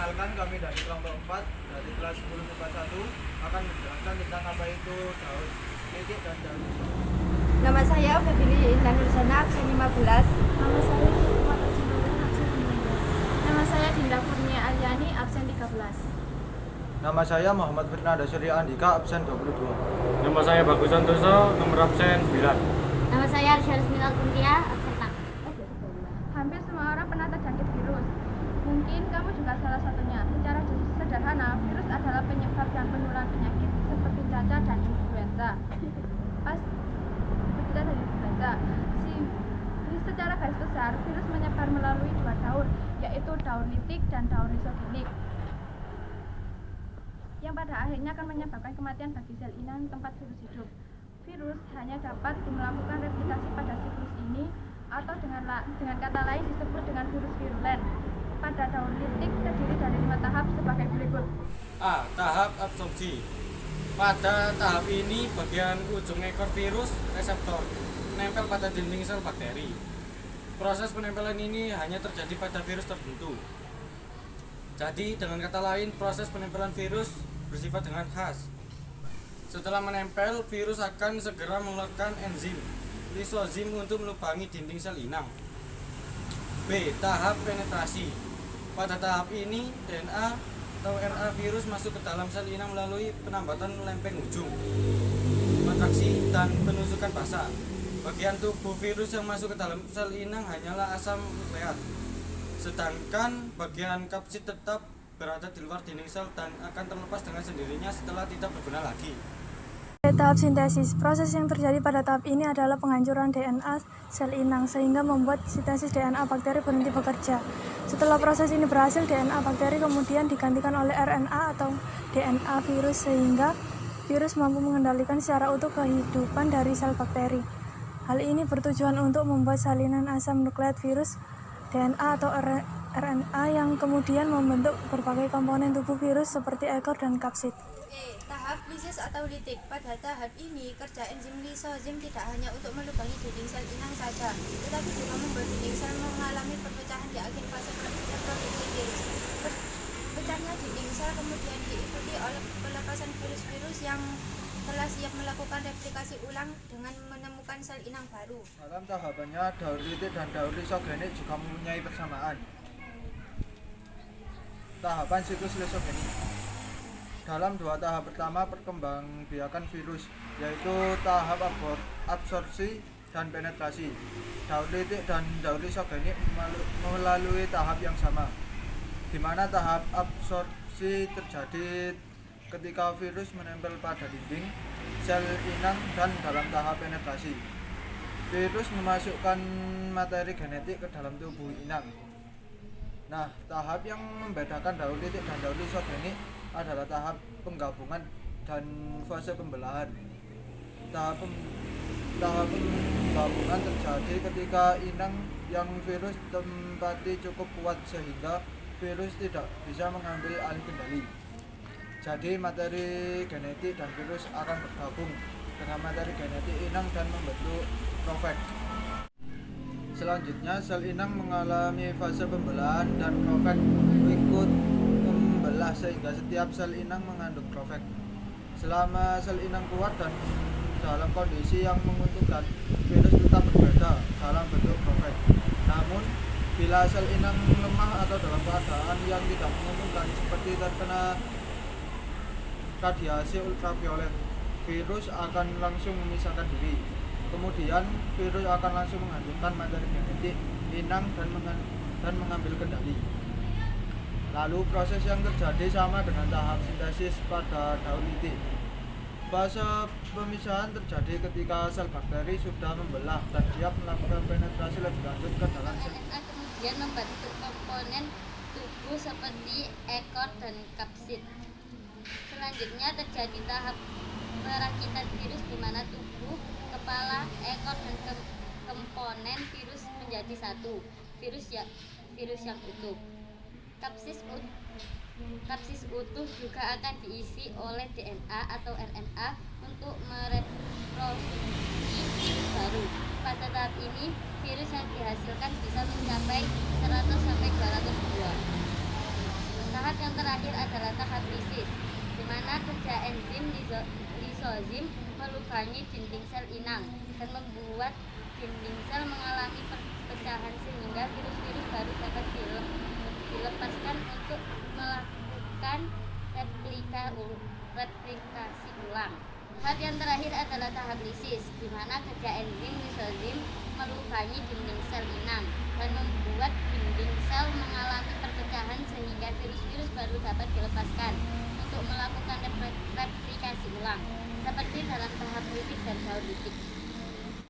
Perkenalkan, kami dari kelompok 4 dari kelas 10 IPA 1 akan menjelaskan tentang apa itu daun litik dan daun risol. Nama saya Febili Intan Nursana, absen 15. Nama saya Hikmat Absen absen 19. Nama saya Dinda Kurnia Aryani, absen 13. Nama saya Muhammad Fernanda Surya Andika, absen 22. Nama saya Bagus Santoso, nomor absen 9. Nama saya Arsya Rusmila Kuntia, absen 6. Hampir semua orang pernah terjangkit virus. Mungkin kamu juga salah satunya. Secara sederhana, virus adalah penyebab dan penular penyakit seperti cacar dan influenza. Secara garis besar, virus menyebar melalui dua daun, yaitu daun litik dan daun rizogenik, yang pada akhirnya akan menyebabkan kematian bagi sel inang tempat virus hidup. Virus hanya dapat melakukan replikasi pada siklus ini, atau dengan kata lain disebut dengan virus virulen. Pada daun litik terdiri dari 5 tahap sebagai berikut. A. Tahap absorpsi. Pada tahap ini, bagian ujung ekor virus, reseptor, menempel pada dinding sel bakteri. Proses penempelan ini hanya terjadi pada virus tertentu. Jadi, dengan kata lain, proses penempelan virus bersifat dengan khas. Setelah menempel, virus akan segera mengeluarkan enzim lisozim untuk melubangi dinding sel inang. B. Tahap penetrasi. Pada tahap ini, DNA atau RNA virus masuk ke dalam sel inang melalui penambatan lempeng ujung, kontraksi, dan penusukan basal. Bagian tubuh virus yang masuk ke dalam sel inang hanyalah asam nukleat, sedangkan bagian kapsid tetap berada di luar dinding sel dan akan terlepas dengan sendirinya setelah tidak berguna lagi. Tahap sintesis. Proses yang terjadi pada tahap ini adalah penghancuran DNA sel inang sehingga membuat sintesis DNA bakteri berhenti bekerja. Setelah proses ini berhasil, DNA bakteri kemudian digantikan oleh RNA atau DNA virus sehingga virus mampu mengendalikan secara utuh kehidupan dari sel bakteri. Hal ini bertujuan untuk membuat salinan asam nukleat virus DNA atau RNA yang kemudian membentuk berbagai komponen tubuh virus seperti ekor dan kapsid. Tahap lisis atau litik. Pada tahap ini, kerja enzim lisozim tidak hanya untuk melubangi dinding sel inang saja, tetapi juga membuat dinding sel mengalami perpecahan di akhir fase produksi virus. Pecahnya dinding sel kemudian diikuti oleh pelepasan virus-virus yang telah siap melakukan replikasi ulang dengan menemukan sel inang baru. Dalam tahapannya, daun litik dan daun rizogenik juga mempunyai persamaan. Tahapan siklus lisogenik. Dalam 2 tahap pertama perkembangbiakan virus, yaitu tahap absorpsi dan penetrasi. Daun litik dan daun rizogenik melalui tahap yang sama, di mana tahap absorpsi terjadi ketika virus menempel pada dinding sel inang, dan dalam tahap penetrasi, virus memasukkan materi genetik ke dalam tubuh inang. Nah, tahap yang membedakan daun litik dan daun rizogenik adalah tahap penggabungan dan fase pembelahan. Tahap penggabungan terjadi ketika inang yang virus tempati cukup kuat sehingga virus tidak bisa mengambil alih kendali. Jadi materi genetik dan virus akan bergabung dengan materi genetik inang dan membentuk profek. Selanjutnya, sel inang mengalami fase pembelahan dan profek ikut membelah sehingga setiap sel inang mengandung profek. Selama sel inang kuat dan dalam kondisi yang menguntungkan, virus tetap berbeda dalam bentuk profek. Namun, bila sel inang lemah atau dalam keadaan yang tidak menguntungkan seperti terkena radiasi ultraviolet, virus akan langsung memisahkan diri. Kemudian virus akan langsung menghancurkan materi genetik inang dan mengambil kendali. Lalu proses yang terjadi sama dengan tahap sintesis pada daun litik. Fase pemisahan terjadi ketika sel bakteri sudah membelah dan siap melakukan penetrasi lebih lanjut ke dalam sel. RNA kemudian membentuk komponen tubuh seperti ekor dan kapsid. Selanjutnya terjadi tahap perakitan virus di mana tubuh, kepala, ekor, dan komponen virus menjadi satu. Virus yang utuh. Kapsis utuh juga akan diisi oleh DNA atau RNA untuk mereproduksi virus baru. Pada tahap ini, virus yang dihasilkan bisa mencapai 100 sampai 200 buah. Tahap terakhir adalah tahap lisis, di mana kerja enzim lisozim melubangi dinding sel inang dan membuat dinding sel mengalami perpecahan sehingga virus-virus baru dapat dilepaskan untuk melakukan replikasi ulang. Tahap yang terakhir adalah tahap lisis, di mana kerja enzim lisozim melubangi dinding sel inang dan membuat